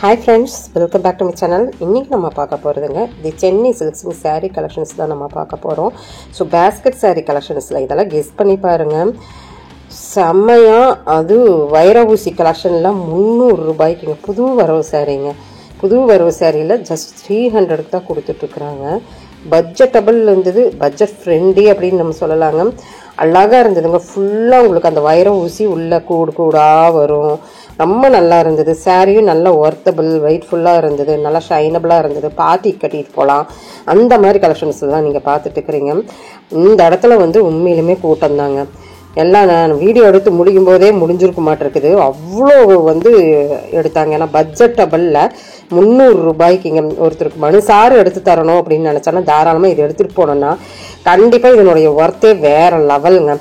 Hi friends, welcome back to my channel. இன்னைக்கு நம்ம பார்க்க போறதுங்க தி சென்னை சில்க்ஸ் saree collections தான் நம்ம பார்க்க போறோம். So basket saree collectionsல இதெல்லாம் கெஸ் பண்ணி பாருங்க. செம்மையா அது வைர ஊசி கலெக்ஷன்ல 300 ரூபாய்க்கு புது வரவு சாரீங்க. புது வரவு சாரியில just 300 க்கு தான் கொடுத்துட்டு இருக்காங்க. பட்ஜெட்டபிள் இருந்தது, பட்ஜெட் ஃப்ரெண்ட்லி அப்படின்னு நம்ம சொல்லலாங்க. அழகா இருந்ததுங்க. ஃபுல்லா உங்களுக்கு அந்த வைர ஊசி உள்ள கூடா வரும். ரொம்ப நல்லா இருந்தது. சாரியும் நல்ல ஒர்த்தபிள், வெயிட்ஃபுல்லாக இருந்தது, நல்லா ஷைனபிளாக இருந்தது. பார்ட்டி கட்டிட்டு போகலாம். அந்த மாதிரி கலெக்ஷன்ஸ் தான் நீங்கள் பார்த்துட்டு இருக்கிறீங்க. இந்த இடத்துல வந்து உண்மையிலுமே கூட்டம் தாங்க. எல்லாம் நான் வீடியோ எடுத்து முடியும் போதே முடிஞ்சிருக்க மாட்டிருக்குது. அவ்வளோ வந்து எடுத்தாங்க. ஏன்னா பட்ஜெட்டபிளில் 300 ரூபாய்க்குங்க. ஒருத்தருக்கு மனுசாறு எடுத்து தரணும் அப்படின்னு நினச்சோன்னா தாராளமாக இது எடுத்துகிட்டு போனோன்னா கண்டிப்பாக இதனுடைய ஒர்த்தே வேறு லெவலுங்க.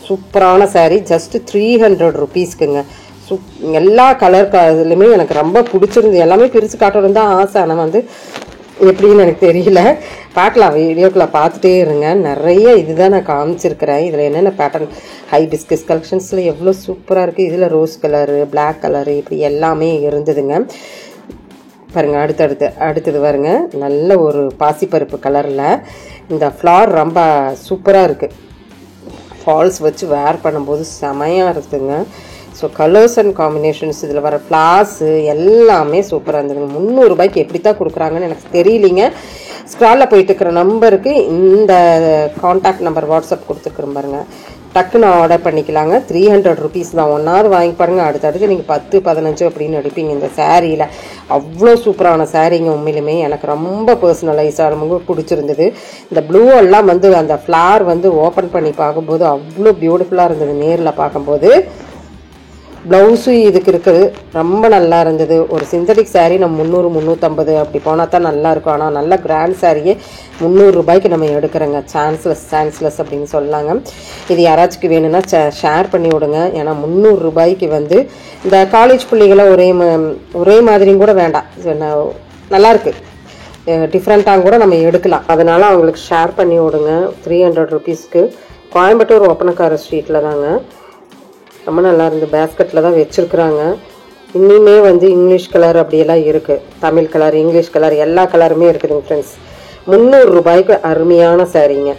சூப்பரான சாரீ. ஜஸ்ட்டு 300 ருபீஸ்க்குங்க. எல்லா கலர் இதுலையுமே எனக்கு ரொம்ப பிடிச்சிருந்து. எல்லாமே பிரித்து காட்டணும் தான் ஆசை. ஆனால் வந்து எப்படின்னு எனக்கு தெரியல. பார்க்கலாம், வீடியோக்குள்ள பார்த்துட்டே இருங்க. நிறைய இதுதான் நான் காமிச்சிருக்கிறேன். இதில் என்னென்ன பேட்டர்ன் ஹைபிஸ்கஸ் கலெக்ஷன்ஸில் எவ்வளோ சூப்பராக இருக்குது. இதில் ரோஸ் கலரு, பிளாக் கலரு, இப்படி எல்லாமே இருந்ததுங்க. பாருங்கள், அடுத்தது பாருங்க. நல்ல ஒரு பாசிப்பருப்பு கலரில் இந்த ஃப்ளார் ரொம்ப சூப்பராக இருக்குது. ஃபால்ஸ் வச்சு வேர் பண்ணும்போது செமையாக இருக்குதுங்க. ஸோ கலர்ஸ் அண்ட் காம்பினேஷன்ஸ், இதில் வர ஃப்ளார்ஸு எல்லாமே சூப்பராக இருந்ததுங்க. 300 ரூபாய்க்கு எப்படி தான் கொடுக்குறாங்கன்னு எனக்கு தெரியலிங்க. ஸ்க்ராலில் போயிட்டு இருக்கிற நம்பருக்கு இந்த காண்டாக்ட் நம்பர் வாட்ஸ்அப் கொடுத்துருக்குறேன் பாருங்க. டக்குன்னு ஆர்டர் பண்ணிக்கலாங்க. 300 ருபீஸ் தான். ஒன்றாவது வாங்கி பாருங்கள். அடுத்தடுத்து நீங்கள் 10, 15 அப்படின்னு எடுப்பீங்க. இந்த சாரியில் அவ்வளோ சூப்பரான சாரீங்க. உண்மையிலுமே எனக்கு ரொம்ப பர்சனலைஸாக ரொம்ப பிடிச்சிருந்தது. இந்த ப்ளூ எல்லாம் வந்து அந்த ஃப்ளார் வந்து ஓப்பன் பண்ணி பார்க்கும்போது அவ்வளோ பியூட்டிஃபுல்லாக இருந்தது. நேரில் பார்க்கும்போது ப்ளவுஸும் இதுக்கு இருக்குது. ரொம்ப நல்லா இருந்தது. ஒரு சிந்தட்டிக் சாரீ நம்ம 300, 350 அப்படி போனால் தான் நல்லாயிருக்கும். ஆனால் நல்ல கிராண்ட் சாரியே 300 ரூபாய்க்கு நம்ம எடுக்கிறோங்க. சான்ஸ்லெஸ் அப்படின்னு சொல்லாங்க. இது யாராச்சுக்கு வேணும்னா ஷேர் பண்ணி விடுங்க. ஏன்னா 300 ரூபாய்க்கு வந்து இந்த காலேஜ் பிள்ளைகளை ஒரே மாதிரியும் கூட வேண்டாம், நல்லாயிருக்கு, டிஃப்ரெண்ட்டாக கூட நம்ம எடுக்கலாம். அதனால் அவங்களுக்கு ஷேர் பண்ணி விடுங்க. 300 ருபீஸ்க்கு. கோயம்புத்தூர் ஒப்பனக்கார ஸ்ட்ரீட்டில் தாங்க. ரொம்ப நல்லா இருந்து. பேஸ்கெட்டில் தான் வச்சுருக்குறாங்க. இன்னுமே வந்து இங்கிலீஷ் கலர் அப்படியெல்லாம் இருக்குது. தமிழ் கலர், இங்கிலீஷ் கலர், எல்லா கலருமே இருக்குதுங்க ஃப்ரெண்ட்ஸ். 300 ரூபாய்க்கு அருமையான சாரீங்க.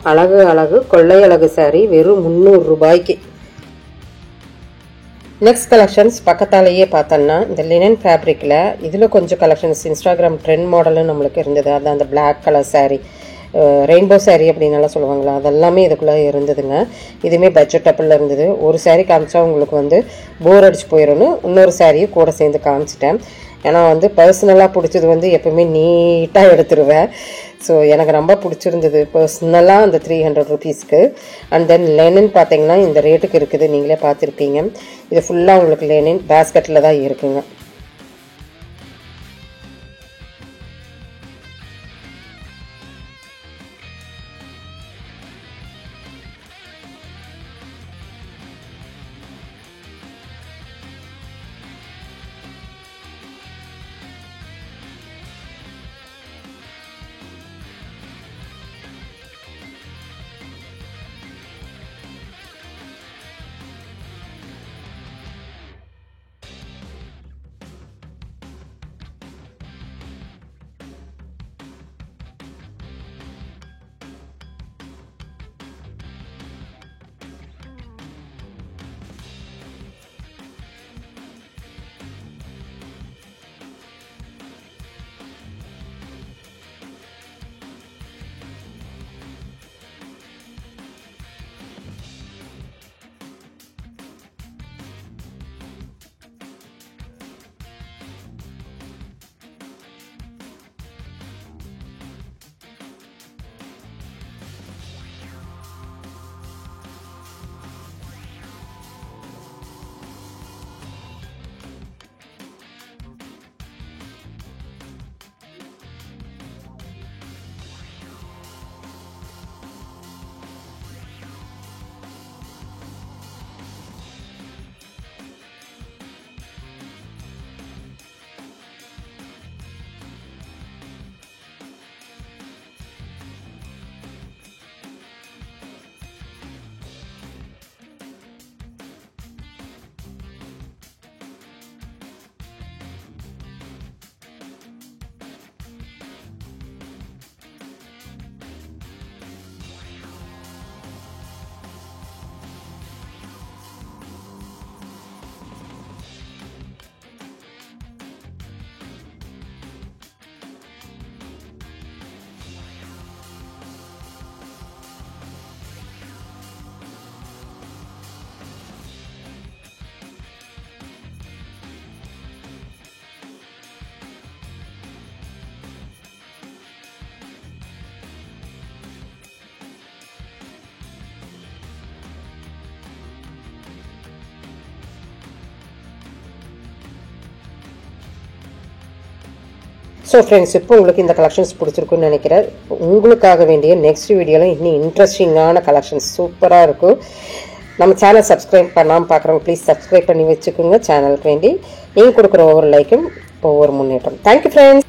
அழகு கொள்ளை அழகு சாரி வெறும் 300 ரூபாய்க்கு. நெக்ஸ்ட் கலெக்ஷன்ஸ் பக்கத்தாலேயே பார்த்தோன்னா இந்த லினன் ஃபேப்ரிக்கில் இதில் கொஞ்சம் கலெக்ஷன்ஸ் இன்ஸ்டாகிராம் ட்ரெண்ட் மாடலும் நம்மளுக்கு இருந்தது. அது அந்த black colour sari, rainbow sari அப்படின்னாலாம் சொல்லுவாங்களா, அதெல்லாமே இதுக்குள்ளே இருந்ததுங்க. இதுவுமே பட்ஜெட்டபிளில் இருந்தது. ஒரு சாரீ காமிச்சா உங்களுக்கு வந்து போர் அடிச்சு போயிடும்னு இன்னொரு சாரியும் கூட சேர்ந்து காமிச்சிட்டேன். ஏன்னா வந்து பர்சனலாக பிடிச்சது வந்து எப்பவுமே நீட்டாக எடுத்துருவேன். ஸோ எனக்கு ரொம்ப பிடிச்சிருந்தது பர்சனலாக அந்த 300 ருபீஸ்க்கு. அண்ட் தென் லெனின் பார்த்தீங்கன்னா இந்த ரேட்டுக்கு இருக்குது, நீங்களே பார்த்துருப்பீங்க. இது ஃபுல்லாக உங்களுக்கு லெனின் பேஸ்கெட்டில் தான் இருக்குங்க. ஸோ ஃப்ரெண்ட்ஸ், இப்போ உங்களுக்கு இந்த கலெக்ஷன்ஸ் பிடிச்சிருக்குன்னு நினைக்கிறேன். உங்களுக்காக வேண்டிய நெக்ஸ்ட் வீடியோவில் இன்னும் இன்ட்ரெஸ்டிங்கான கலெக்ஷன்ஸ் சூப்பராக இருக்கும். நம்ம சேனல் சப்ஸ்கிரைப் பண்ணாமல் பார்க்குறவங்க ப்ளீஸ் சப்ஸ்கிரைப் பண்ணி வச்சுக்கோங்க. சேனலுக்கு வேண்டி நீங்கள் கொடுக்குற ஒவ்வொரு லைக்கும் ஒவ்வொரு முன்னேற்றம். Thank you friends.